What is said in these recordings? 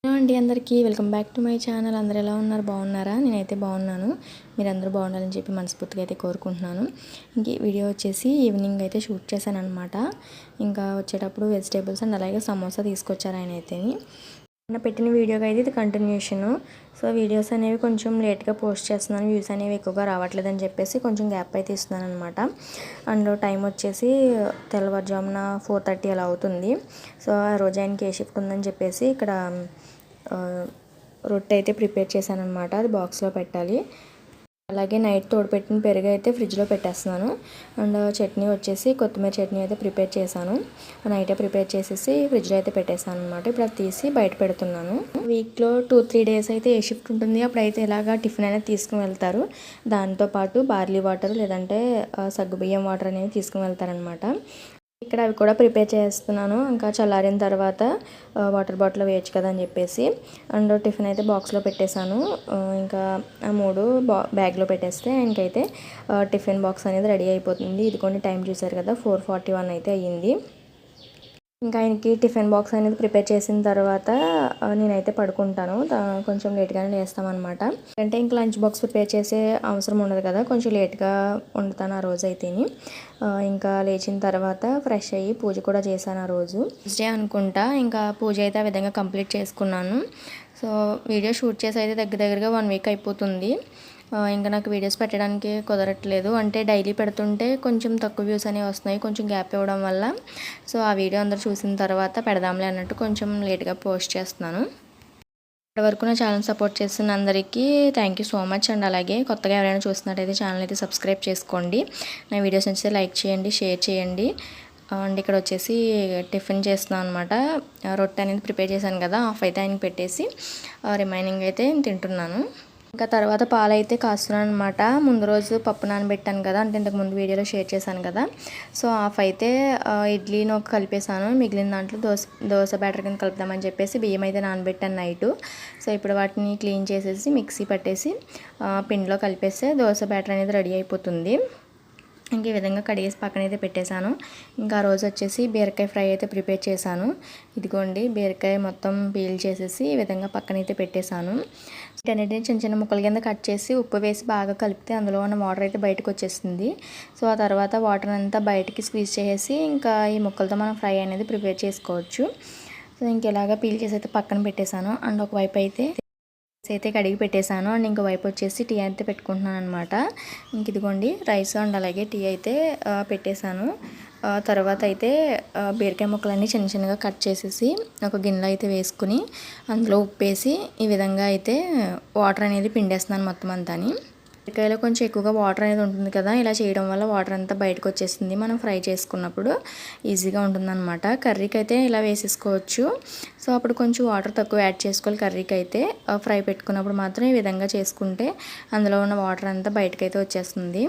Hello అండి, అందరికీ welcome back to my channel. అందరు ఎలా ఉన్నారు? బాగున్నారా? నేనైతే బాగున్నాను. మీరందరూ బాగుండాలని చెప్పి మనస్ఫూర్తిగా అయితే కోరుకుంటున్నాను. ఇంక వీడియో వచ్చేసి ఈవినింగ్ అయితే షూట్ చేశాను అనమాట. ఇంకా వచ్చేటప్పుడు వెజిటేబుల్స్ అండ్ అలాగే సమోసా తీసుకొచ్చారు ఆయన అయితే. పెట్టిన వీడియోగా అయితే ఇది కంటిన్యూషను. సో వీడియోస్ అనేవి కొంచెం లేట్గా పోస్ట్ చేస్తున్నాను, వ్యూస్ అనేవి ఎక్కువగా రావట్లేదని చెప్పేసి కొంచెం గ్యాప్ అయితే ఇస్తున్నాను అనమాట. అండ్ టైం వచ్చేసి తెల్లవారుజామున 4:30 అలా అవుతుంది. సో ఆ రోజు ఆయనకి ఏ షిఫ్ట్ ఉందని చెప్పేసి ఇక్కడ రొట్టె అయితే ప్రిపేర్ చేశాను అనమాట. అది బాక్స్లో పెట్టాలి. అలాగే నైట్ తోడుపెట్టిన పెరుగు అయితే ఫ్రిడ్జ్లో పెట్టేస్తున్నాను. అండ్ చట్నీ వచ్చేసి కొత్తిమీర చట్నీ అయితే ప్రిపేర్ చేశాను. నైటే ప్రిపేర్ చేసేసి ఫ్రిడ్జ్లో అయితే పెట్టేశాను అనమాట. ఇప్పుడు అది తీసి బయట పెడుతున్నాను. వీక్లో 2-3 డేస్ అయితే ఏ షిఫ్ట్ ఉంటుంది, అప్పుడైతే ఇలాగా టిఫిన్ అనేది తీసుకుని వెళ్తారు. దాంతోపాటు బార్లీ వాటర్ లేదంటే సగ్గుబియ్యం వాటర్ అనేవి తీసుకుని వెళ్తారనమాట. ఇక్కడ అవి కూడా ప్రిపేర్ చేస్తున్నాను. ఇంకా చల్లారిన తర్వాత వాటర్ బాటిల్ వేయచ్చు కదా అని చెప్పేసి. అండ్ టిఫిన్ అయితే బాక్స్లో పెట్టేశాను. ఇంకా ఆ 3 బ్యాగ్లో పెట్టేస్తే ఆయనకైతే టిఫిన్ బాక్స్ అనేది రెడీ అయిపోతుంది. ఇది కొన్ని టైం చూసారు కదా, 4:41 అయితే అయ్యింది. ఇంకా ఆయనకి టిఫిన్ బాక్స్ అనేది ప్రిపేర్ చేసిన తర్వాత నేనైతే పడుకుంటాను. కొంచెం లేట్గానే లేస్తామన్నమాట. అంటే ఇంకా లంచ్ బాక్స్ ప్రిపేర్ చేసే అవసరం ఉండదు కదా, కొంచెం లేట్గా వండుతాను ఆ రోజు అయితేని. ఇంకా లేచిన తర్వాత ఫ్రెష్ అయ్యి పూజ కూడా చేశాను ఆ రోజు. డే అనుకుంటా. ఇంకా పూజ అయితే ఆ విధంగా కంప్లీట్ చేసుకున్నాను. సో వీడియో షూట్ చేసి అయితే దగ్గరగా 1 వీక్ అయిపోతుంది. ఇంకా నాకు వీడియోస్ పెట్టడానికి కుదరట్లేదు. అంటే డైలీ పెడుతుంటే కొంచెం తక్కువ వ్యూస్ అనేవి వస్తున్నాయి, కొంచెం గ్యాప్ ఇవ్వడం వల్ల. సో ఆ వీడియో అందరూ చూసిన తర్వాత పెడదాంలే అన్నట్టు కొంచెం లేట్గా పోస్ట్ చేస్తున్నాను. ఇప్పటి వరకు నా ఛానల్ సపోర్ట్ చేస్తున్న అందరికీ thank you so much. And అలాగే కొత్తగా ఎవరైనా చూస్తున్నట్టయితే ఛానల్ అయితే సబ్స్క్రైబ్ చేసుకోండి. నా వీడియోస్ నచ్చితే లైక్ చేయండి, షేర్ చేయండి. అండ్ ఇక్కడ వచ్చేసి టిఫిన్ చేస్తున్నాను అనమాట. రొట్టె అనేది ప్రిపేర్ చేశాను కదా, హాఫ్ అయితే ఆయనకి పెట్టేసి రిమైనింగ్ అయితే తింటున్నాను. ఇంకా తర్వాత పాలు అయితే కాస్తున్నాను అనమాట. ముందు రోజు పప్పు నానబెట్టాను కదా, అంటే ఇంతకుముందు వీడియోలో షేర్ చేశాను కదా. సో హాఫ్ అయితే ఇడ్లీని ఒక కలిపేశాను. మిగిలిన దాంట్లో దోశ బ్యాటర్ కింద కలుపుదామని చెప్పేసి బియ్యం అయితే నానబెట్టాను నైటు. సో ఇప్పుడు వాటిని క్లీన్ చేసేసి మిక్సీ పట్టేసి పిండిలో కలిపేస్తే దోశ బ్యాటర్ అనేది రెడీ అయిపోతుంది. ఇంక ఈ విధంగా కడిగేసి పక్కన అయితే పెట్టేశాను. ఇంకా ఆ రోజు వచ్చేసి బీరకాయ ఫ్రై అయితే ప్రిపేర్ చేశాను. ఇదిగోండి బీరకాయ మొత్తం పీల్ చేసేసి ఈ విధంగా పక్కన అయితే పెట్టేశాను. వీటన్నిటిని చిన్న చిన్న ముక్కల కింద కట్ చేసి ఉప్పు వేసి బాగా కలిపితే అందులో ఉన్న వాటర్ అయితే బయటకు వచ్చేస్తుంది. సో ఆ తర్వాత వాటర్ అంతా బయటికి స్క్వీజ్ చేసేసి ఇంకా ఈ ముక్కలతో మనం ఫ్రై అనేది ప్రిపేర్ చేసుకోవచ్చు. సో ఇంక ఇలాగా పీల్ చేసి అయితే పక్కన పెట్టేశాను. అండ్ ఒకవైపు అయితే కడిగి పెట్టేశాను. అండ్ ఇంకో వైపు వచ్చేసి టీ అయితే పెట్టుకుంటున్నాను అనమాట. ఇంక ఇదిగోండి రైస్ అండ్ అలాగే టీ అయితే పెట్టేశాను. తర్వాత అయితే బీరకాయ ముక్కలన్నీ చిన్న చిన్నగా కట్ చేసేసి ఒక గిన్నెలో అయితే వేసుకుని అందులో ఉప్పేసి ఈ విధంగా అయితే వాటర్ అనేది పిండేస్తున్నాను మొత్తం అంతా. బీరకాయలో కొంచెం ఎక్కువగా వాటర్ అనేది ఉంటుంది కదా, ఇలా చేయడం వల్ల వాటర్ అంతా బయటకు వచ్చేస్తుంది. మనం ఫ్రై చేసుకున్నప్పుడు ఈజీగా ఉంటుందన్నమాట. కర్రీకి అయితే ఇలా వేసేసుకోవచ్చు. సో అప్పుడు కొంచెం వాటర్ తక్కువ యాడ్ చేసుకోవాలి కర్రీకి అయితే. ఫ్రై పెట్టుకున్నప్పుడు మాత్రం ఈ విధంగా చేసుకుంటే అందులో ఉన్న వాటర్ అంతా బయటకైతే వచ్చేస్తుంది.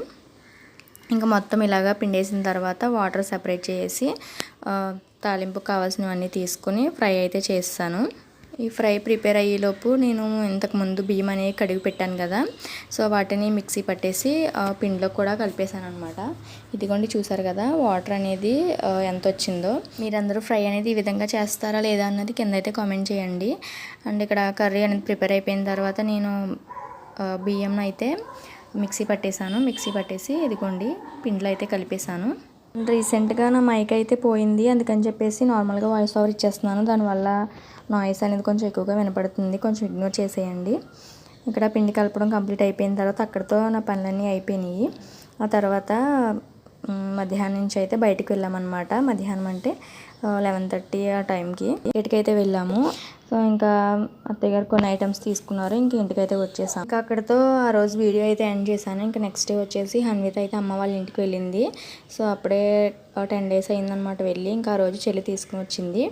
ఇంకా మొత్తం ఇలాగా పిండేసిన తర్వాత వాటర్ సెపరేట్ చేసి తాలింపుకు కావాల్సినవన్నీ తీసుకుని ఫ్రై అయితే చేస్తాను. ఈ ఫ్రై ప్రిపేర్ అయ్యేలోపు నేను ఇంతకుముందు బియ్యం అనేవి కడిగి పెట్టాను కదా, సో వాటిని మిక్సీ పట్టేసి పిండిలో కూడా కలిపేశాను అనమాట. ఇదిగోండి చూసారు కదా వాటర్ అనేది ఎంత వచ్చిందో. మీరందరూ ఫ్రై అనేది ఈ విధంగా చేస్తారా లేదా అన్నది కింద అయితే కామెంట్ చేయండి. అండ్ ఇక్కడ కర్రీ అనేది ప్రిపేర్ అయిపోయిన తర్వాత నేను బియ్యం అయితే మిక్సీ పట్టేసి ఇదిగోండి పిండిలో అయితే కలిపేశాను. రీసెంట్గా నా మైక్ అయితే పోయింది, అందుకని చెప్పేసి నార్మల్గా వాయిస్ ఓవర్ ఇచ్చేస్తున్నాను. దానివల్ల నాయిస్ అనేది కొంచెం ఎక్కువగా వినపడుతుంది, కొంచెం ఇగ్నోర్ చేసేయండి. ఇక్కడ పిండి కలపడం కంప్లీట్ అయిపోయిన తర్వాత అక్కడితో నా పనులన్నీ అయిపోయినాయి. ఆ తర్వాత మధ్యాహ్నం నుంచి అయితే బయటకు వెళ్ళామన్నమాట. మధ్యాహ్నం అంటే 11:30 ఆ టైంకి ఇంటికైతే వెళ్ళాము. సో ఇంకా అత్తయ్య గారు కొన్ని ఐటమ్స్ తీసుకున్నారు, ఇంక ఇంటికైతే వచ్చేసాం. ఇంకా అక్కడితో ఆ రోజు వీడియో అయితే ఎండ్ చేశాను. ఇంకా నెక్స్ట్ డే వచ్చేసి హన్విత అయితే అమ్మ వాళ్ళ ఇంటికి వెళ్ళింది. సో అప్పుడే 10 days అయిందనమాట వెళ్ళి. ఇంకా ఆ రోజు చెల్లి తీసుకుని వచ్చింది.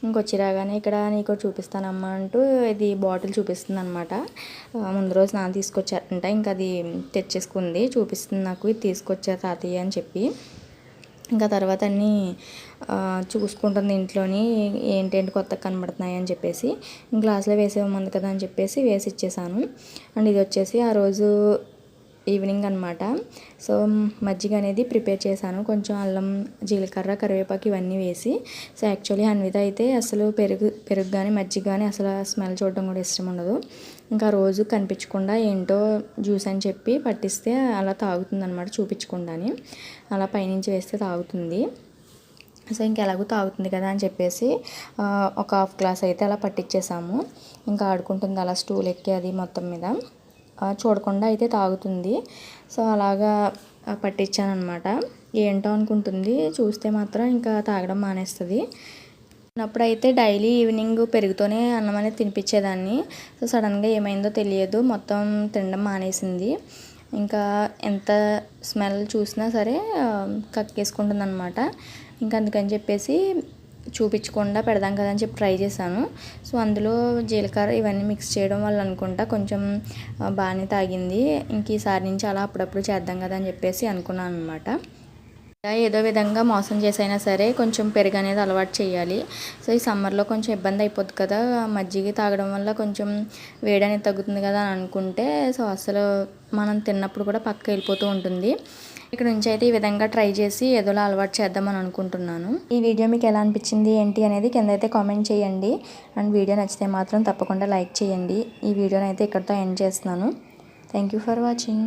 ఇంకొచ్చి రాగానే ఇక్కడ నీకు చూపిస్తానమ్మా అంటూ ఇది బాటిల్ చూపిస్తుంది అనమాట. ముందు రోజు నాన్న తీసుకొచ్చారంట, ఇంకా అది తెచ్చేసుకుంది, చూపిస్తుంది నాకు ఇది తీసుకొచ్చారు తాతయ్య అని చెప్పి. ఇంకా తర్వాత అన్నీ చూసుకుంటుంది ఇంట్లోని ఏంటేంటి కొత్తగా కనబడుతున్నాయి అని చెప్పేసి. గ్లాస్లో వేసేమంది కదా అని చెప్పేసి వేసి ఇచ్చేసాను. అండ్ ఇది వచ్చేసి ఆ రోజు ఈవినింగ్ అనమాట. సో మజ్జిగ అనేది ప్రిపేర్ చేశాను, కొంచెం అల్లం, జీలకర్ర, కరివేపాకు ఇవన్నీ వేసి. సో యాక్చువల్లీ అన్విత అయితే అసలు పెరుగు కానీ మజ్జిగ కానీ అసలు స్మెల్ చూడడం కూడా ఇష్టం ఉండదు. ఇంకా రోజు కనిపించకుండా ఏంటో జ్యూస్ అని చెప్పి పట్టిస్తే అలా తాగుతుంది అనమాట, చూపించకుండాని అలా పైనుంచి వేస్తే తాగుతుంది. సో ఇంకెలాగో తాగుతుంది కదా అని చెప్పేసి ఒక హాఫ్ గ్లాస్ అయితే అలా పట్టించేసాము. ఇంకా ఆడుకుంటుంది అలా స్టూల్ ఎక్కి అది మొత్తం మీద, చూడకుండా అయితే తాగుతుంది. సో అలాగా పట్టించాను అనమాట. ఏంటో అనుకుంటుంది, చూస్తే మాత్రం ఇంకా తాగడం మానేస్తుంది. అప్పుడైతే డైలీ ఈవినింగ్ పెరుగుతోనే అన్నం అనేది తినిపించేదాన్ని. సో సడన్గా ఏమైందో తెలియదు, మొత్తం తినడం మానేసింది. ఇంకా ఎంత స్మెల్ చూసినా సరే కక్కేసుకుంటుంది అనమాట. ఇంకా అందుకని చెప్పేసి చూపించకుండా పెడదాం కదా అని చెప్పి ట్రై చేశాను. సో అందులో జీలకర్ర ఇవన్నీ మిక్స్ చేయడం వల్ల అనుకుంటా కొంచెం బాగానే తాగింది. ఇంక ఈసారి నుంచి అలా అప్పుడప్పుడు చేద్దాం కదా అని చెప్పేసి అనుకున్నాను అనమాట. ఏదో విధంగా మోసం చేసైనా సరే కొంచెం పెరుగు అనేది అలవాటు చేయాలి. సో ఈ సమ్మర్లో కొంచెం ఇబ్బంది అయిపోద్ది కదా, మజ్జిగ తాగడం వల్ల కొంచెం వేడి అనేది తగ్గుతుంది కదా అని అనుకుంటే, సో అసలు మనం తిన్నప్పుడు కూడా పక్క వెళ్ళిపోతూ ఉంటుంది. ఇక్కడ నుంచి అయితే ఈ విధంగా ట్రై చేసి ఏదోలా అలవాటు చేద్దామని అనుకుంటున్నాను. ఈ వీడియో మీకు ఎలా అనిపించింది ఏంటి అనేది కింద అయితే కామెంట్ చేయండి. అండ్ వీడియో నచ్చితే మాత్రం తప్పకుండా లైక్ చేయండి. ఈ వీడియోని అయితే ఇక్కడితో ఎండ్ చేస్తున్నాను. Thank you for watching.